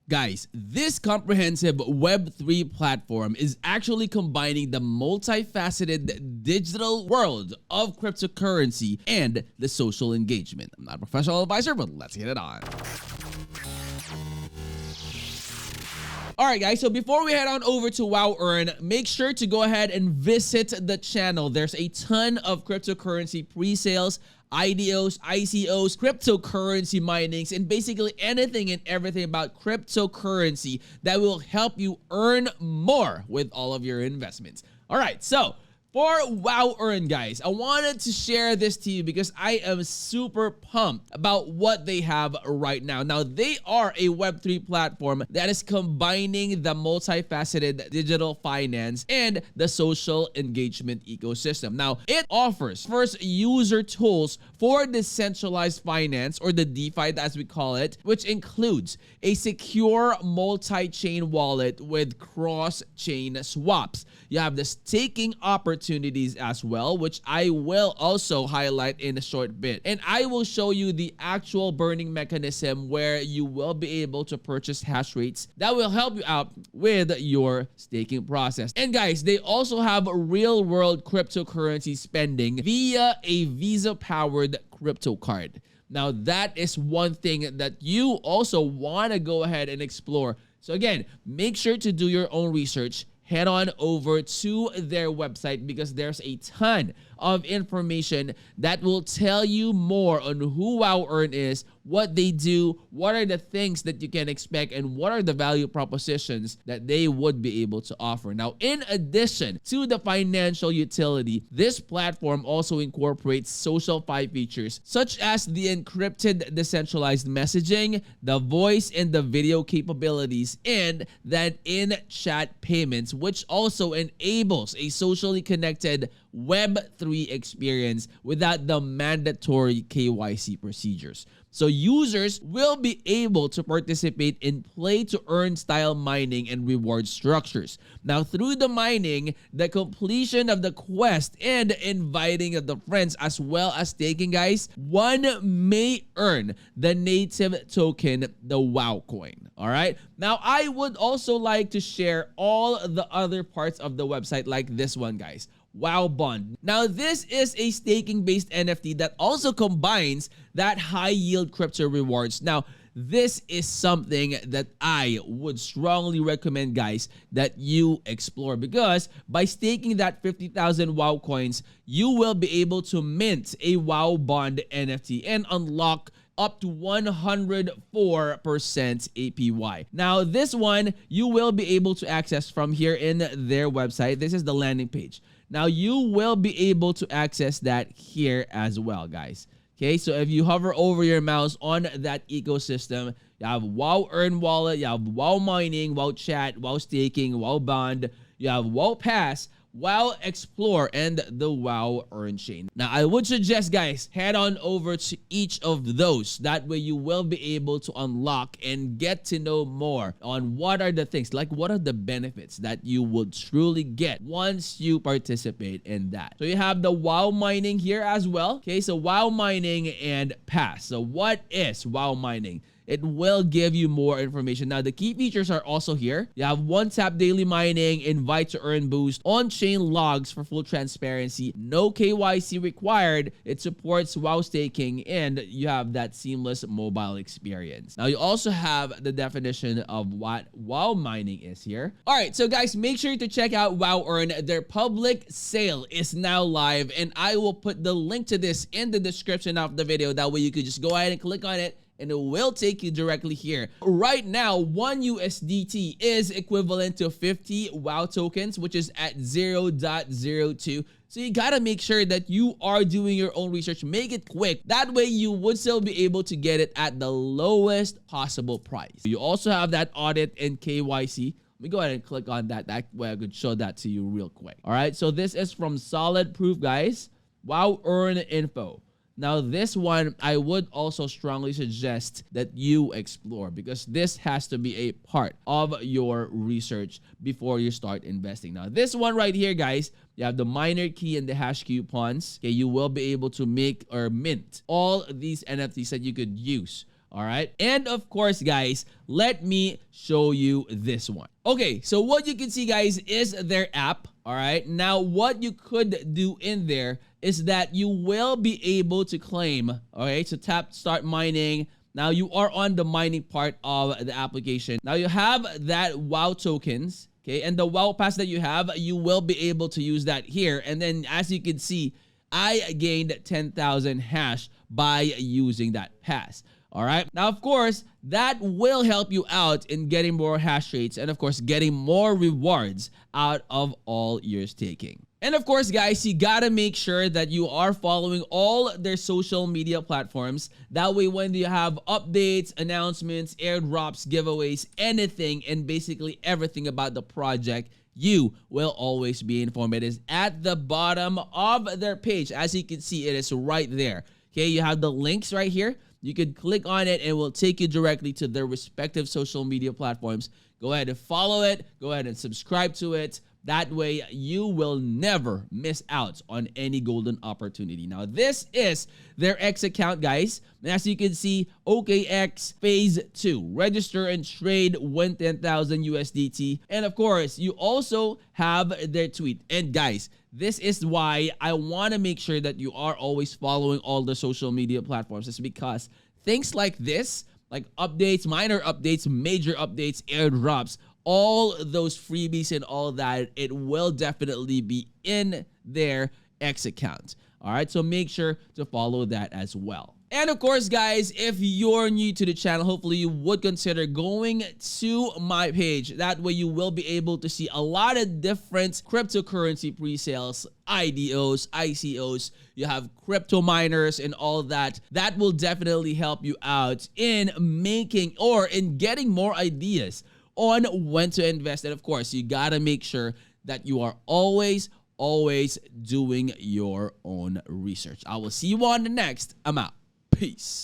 Guys, this comprehensive Web3 platform is actually combining the multifaceted digital world of cryptocurrency and the social engagement. I'm not a professional advisor, but let's get it on. Alright guys, so before we head on over to WOW Earn, make sure to go ahead and visit the channel. There's a ton of cryptocurrency pre-sales, IDOs, ICOs, cryptocurrency minings, and basically anything and everything about cryptocurrency that will help you earn more with all of your investments. All right, so for WOW Earn, guys, I wanted to share this to you because I am super pumped about what they have right now. Now, they are a Web3 platform that is combining the multifaceted digital finance and the social engagement ecosystem. Now, it offers first user tools for decentralized finance, or the DeFi as we call it, which includes a secure multi-chain wallet with cross-chain swaps. You have the staking opportunities as well, which I will also highlight in a short bit. And I will show you the actual burning mechanism where you will be able to purchase hash rates that will help you out with your staking process. And guys, they also have real world cryptocurrency spending via a Visa-powered crypto card. Now, that is one thing that you also want to go ahead and explore. So again, make sure to do your own research. Head on over to their website because there's a ton of information that will tell you more on who WOW Earn is, what they do, what are the things that you can expect, and what are the value propositions that they would be able to offer. Now, in addition to the financial utility, this platform also incorporates social fi features such as the encrypted decentralized messaging, the voice and the video capabilities, and that in-chat payments, which also enables a socially connected Web3 experience without the mandatory KYC procedures. So users will be able to participate in play-to-earn style mining and reward structures. Now, through the mining, the completion of the quest, and inviting of the friends, as well as staking, guys, one may earn the native token, the WOW coin. All right. Now, I would also like to share all the other parts of the website, like this one, guys. WOW Bond. Now, this is a staking-based NFT that also combines that high-yield crypto rewards. Now, this is something that I would strongly recommend, guys, that you explore, because by staking that 50,000 WOW coins, you will be able to mint a WOW Bond NFT and unlock up to 104% APY. Now, this one you will be able to access from here in their website. This is the landing page. Now, you will be able to access that here as well, guys. Okay, so if you hover over your mouse on that ecosystem, you have WOW Earn Wallet, you have WOW Mining, WOW Chat, WOW Staking, WOW Bond, you have WOW Pass, WOW Explore, and the WOW Earn Chain. Now, I would suggest, guys, head on over to each of those. That way you will be able to unlock and get to know more on what are the things, like what are the benefits that you would truly get once you participate in that. So you have the WOW Mining here as well. Okay, so WOW Mining and Pass. So what is WOW Mining? It will give you more information. Now, the key features are also here. You have one-tap daily mining, invite to earn boost, on-chain logs for full transparency, no KYC required. It supports WOW staking, and you have that seamless mobile experience. Now, you also have the definition of what WOW mining is here. All right, so guys, make sure to check out WOW Earn. Their public sale is now live, and I will put the link to this in the description of the video. That way you could just go ahead and click on it, and it will take you directly here. Right now, 1 USDT is equivalent to 50 WOW tokens, which is at 0.02. So you gotta make sure that you are doing your own research. Make it quick. That way you would still be able to get it at the lowest possible price. You also have that audit and KYC. Let me go ahead and click on that. That way I could show that to you real quick. All right, so this is from Solid Proof, guys. WOW Earn info. Now, this one, I would also strongly suggest that you explore, because this has to be a part of your research before you start investing. Now, this one right here, guys, you have the miner key and the hash coupons. Okay, you will be able to make or mint all these NFTs that you could use All right. And of course, guys, let me show you this one. Okay, so what you can see, guys, is their app. All right. Now, what you could do in there is that you will be able to claim, okay, so tap start mining. Now you are on the mining part of the application. Now you have that WOW tokens, okay, and the WOW pass that you have, you will be able to use that here. And then as you can see, I gained 10,000 hash by using that pass. All right. Now, of course, that will help you out in getting more hash rates and, of course, getting more rewards out of all your staking. And of course, guys, you gotta make sure that you are following all their social media platforms. That way, when you have updates, announcements, airdrops, giveaways, anything, and basically everything about the project, you will always be informed. It is at the bottom of their page. As you can see, it is right there. Okay, you have the links right here. You can click on it and it will take you directly to their respective social media platforms. Go ahead and follow it. Go ahead and subscribe to it. That way, you will never miss out on any golden opportunity. Now, this is their X account, guys. And as you can see, OKX Phase 2. Register and trade, win 10,000 USDT. And of course, you also have their tweet. And guys, this is why I want to make sure that you are always following all the social media platforms. It's because things like this, like updates, minor updates, major updates, airdrops, all those freebies and all that, it will definitely be in their X account. All right, so make sure to follow that as well. And of course, guys, if you're new to the channel, hopefully you would consider going to my page. That way you will be able to see a lot of different cryptocurrency pre-sales, IDOs, ICOs. You have crypto miners and all that. That will definitely help you out in making or in getting more ideas on when to invest. And of course, you gotta make sure that you are always doing your own research. I will see you on the next. I'm out. Peace.